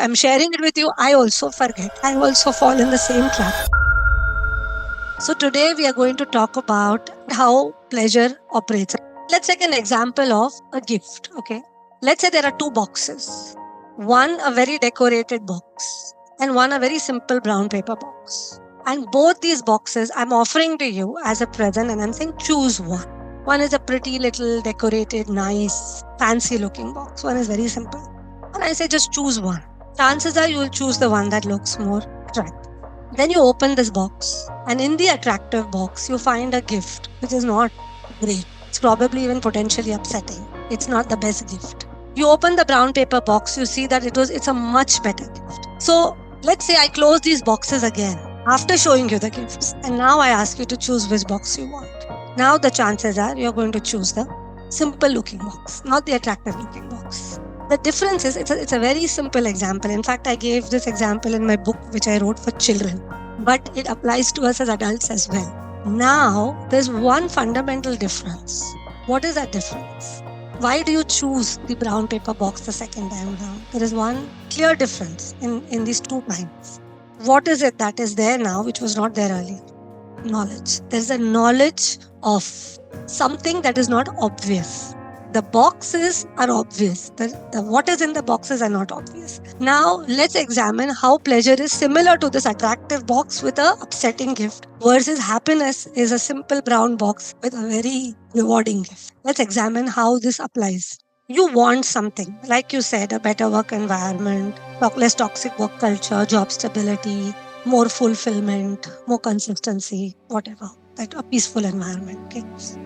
I'm sharing it with you. I also forget. I also fall in the same trap. So today we are going to talk about how pleasure operates. Let's take an example of a gift. Okay. Let's say there are two boxes. One a very decorated box and one a very simple brown paper box. And both these boxes I'm offering to you as a present and I'm saying choose one. One is a pretty little decorated, nice, fancy looking box. One is very simple. And I say just choose one. Chances are you will choose the one that looks more attractive. Then you open this box, and in the attractive box, you find a gift which is not great. It's probably even potentially upsetting. It's not the best gift. You open the brown paper box, you see that it's a much better gift. So let's say I close these boxes again after showing you the gifts, and now I ask you to choose which box you want. Now the chances are you're going to choose the simple looking box, not the attractive looking box. The difference is it's a very simple example. In fact, I gave this example in my book, which I wrote for children, but it applies to us as adults as well. Now, there's one fundamental difference. What is that difference? Why do you choose the brown paper box the second time around? There is one clear difference in these two times. What is it that is there now, which was not there earlier? Knowledge. There's a knowledge of something that is not obvious. The boxes are obvious. The what is in the boxes are not obvious. Now, let's examine how pleasure is similar to this attractive box with a upsetting gift versus happiness is a simple brown box with a very rewarding gift. Let's examine how this applies. You want something, like you said, a better work environment, less toxic work culture, job stability, more fulfillment, more consistency, whatever, that a peaceful environment. Okay.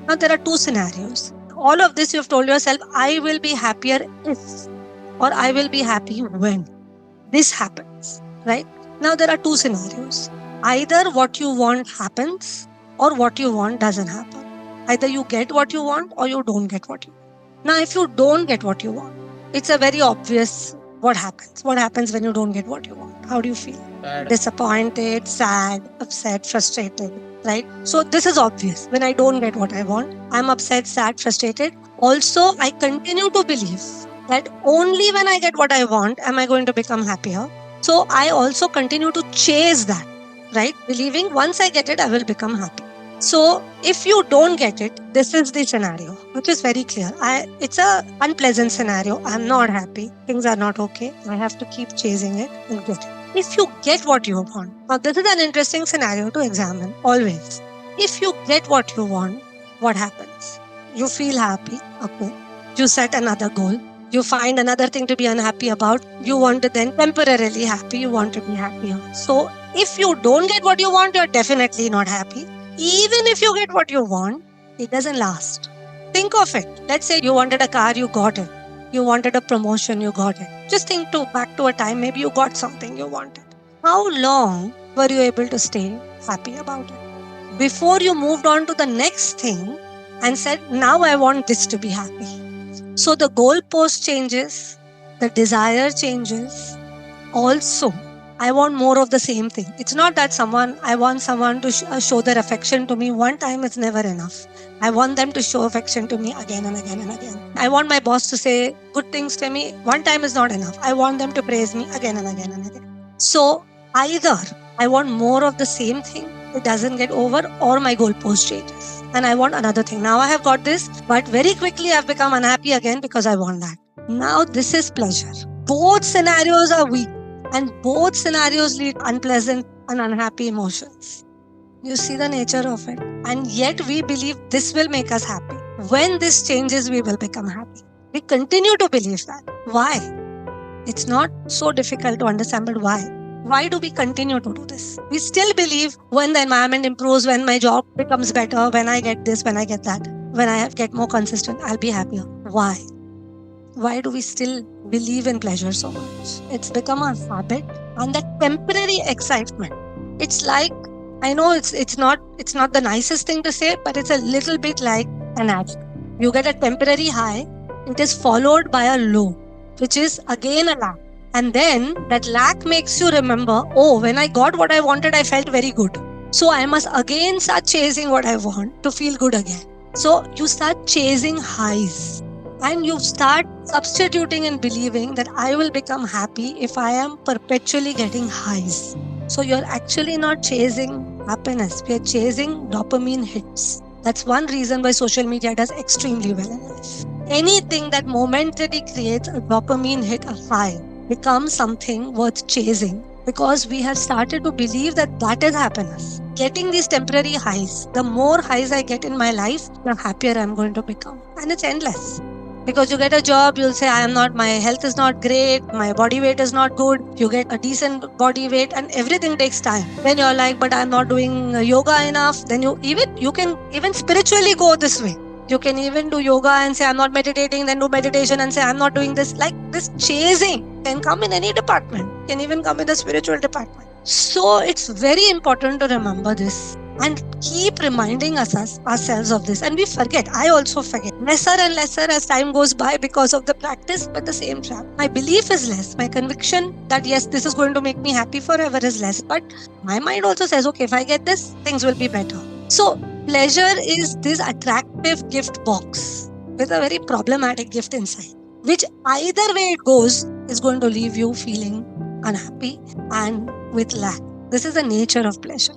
Now there are two scenarios. All of this you've told yourself, I will be happier if, or I will be happy when this happens, right? Now there are two scenarios. Either what you want happens or what you want doesn't happen. Either you get what you want or you don't get what you want. Now, if you don't get what you want, it's a very obvious what happens. What happens when you don't get what you want? How do you feel? Bad. Disappointed, sad, upset, frustrated, right? So this is obvious. When I don't get what I want, I'm upset, sad, frustrated. Also, I continue to believe that only when I get what I want am I going to become happier. So I also continue to chase that, right? Believing once I get it, I will become happy. So if you don't get it, this is the scenario, which is very clear. It's a unpleasant scenario. I'm not happy. Things are not okay. I have to keep chasing it and get it. If you get what you want, now this is an interesting scenario to examine always. If you get what you want, what happens? You feel happy. Okay. You set another goal. You find another thing to be unhappy about. You want to then temporarily happy. You want to be happier. So if you don't get what you want, you're definitely not happy. Even if you get what you want, it doesn't last. Think of it. Let's say you wanted a car, you got it. You wanted a promotion, you got it. Just think back to a time, maybe you got something you wanted. How long were you able to stay happy about it? Before you moved on to the next thing and said, now I want this to be happy. So the goalpost changes, the desire changes. Also, I want more of the same thing. It's not that I want someone to show their affection to me one time, it's never enough. I want them to show affection to me again and again and again. I want my boss to say good things to me. One time is not enough. I want them to praise me again and again and again. So either I want more of the same thing, it doesn't get over, or my goalpost changes. And I want another thing. Now I have got this, but very quickly I've become unhappy again because I want that. Now this is pleasure. Both scenarios are weak. And both scenarios lead unpleasant and unhappy emotions. You see the nature of it. And yet we believe this will make us happy. When this changes, we will become happy. We continue to believe that. Why? It's not so difficult to understand, but why? Why do we continue to do this? We still believe when the environment improves, when my job becomes better, when I get this, when I get that, when I get more consistent, I'll be happier. Why? Why do we still believe in pleasure so much? It's become a habit, and that temporary excitement. It's like, I know it's not the nicest thing to say, but it's a little bit like an addict. You get a temporary high, it is followed by a low, which is again a lack. And then that lack makes you remember, oh, when I got what I wanted, I felt very good. So I must again start chasing what I want to feel good again. So you start chasing highs. And you start substituting and believing that I will become happy if I am perpetually getting highs. So you're actually not chasing happiness, we are chasing dopamine hits. That's one reason why social media does extremely well in life. Anything that momentarily creates a dopamine hit, a high, becomes something worth chasing, because we have started to believe that that is happiness. Getting these temporary highs, the more highs I get in my life, the happier I'm going to become. And it's endless. Because you get a job, you'll say, I am not, my health is not great, my body weight is not good. You get a decent body weight, and everything takes time. Then you're like, but I'm not doing yoga enough. Then you can even spiritually go this way. You can even do yoga and say, I'm not meditating, then do meditation and say, I'm not doing this. Like this chasing can come in any department, can even come in the spiritual department. So it's very important to remember this and keep reminding ourselves of this. And we forget. I also forget. Lesser and lesser as time goes by because of the practice, but the same trap. My belief is less. My conviction that yes, this is going to make me happy forever is less. But my mind also says, okay, if I get this, things will be better. So pleasure is this attractive gift box with a very problematic gift inside, which either way it goes is going to leave you feeling unhappy and with lack. This is the nature of pleasure.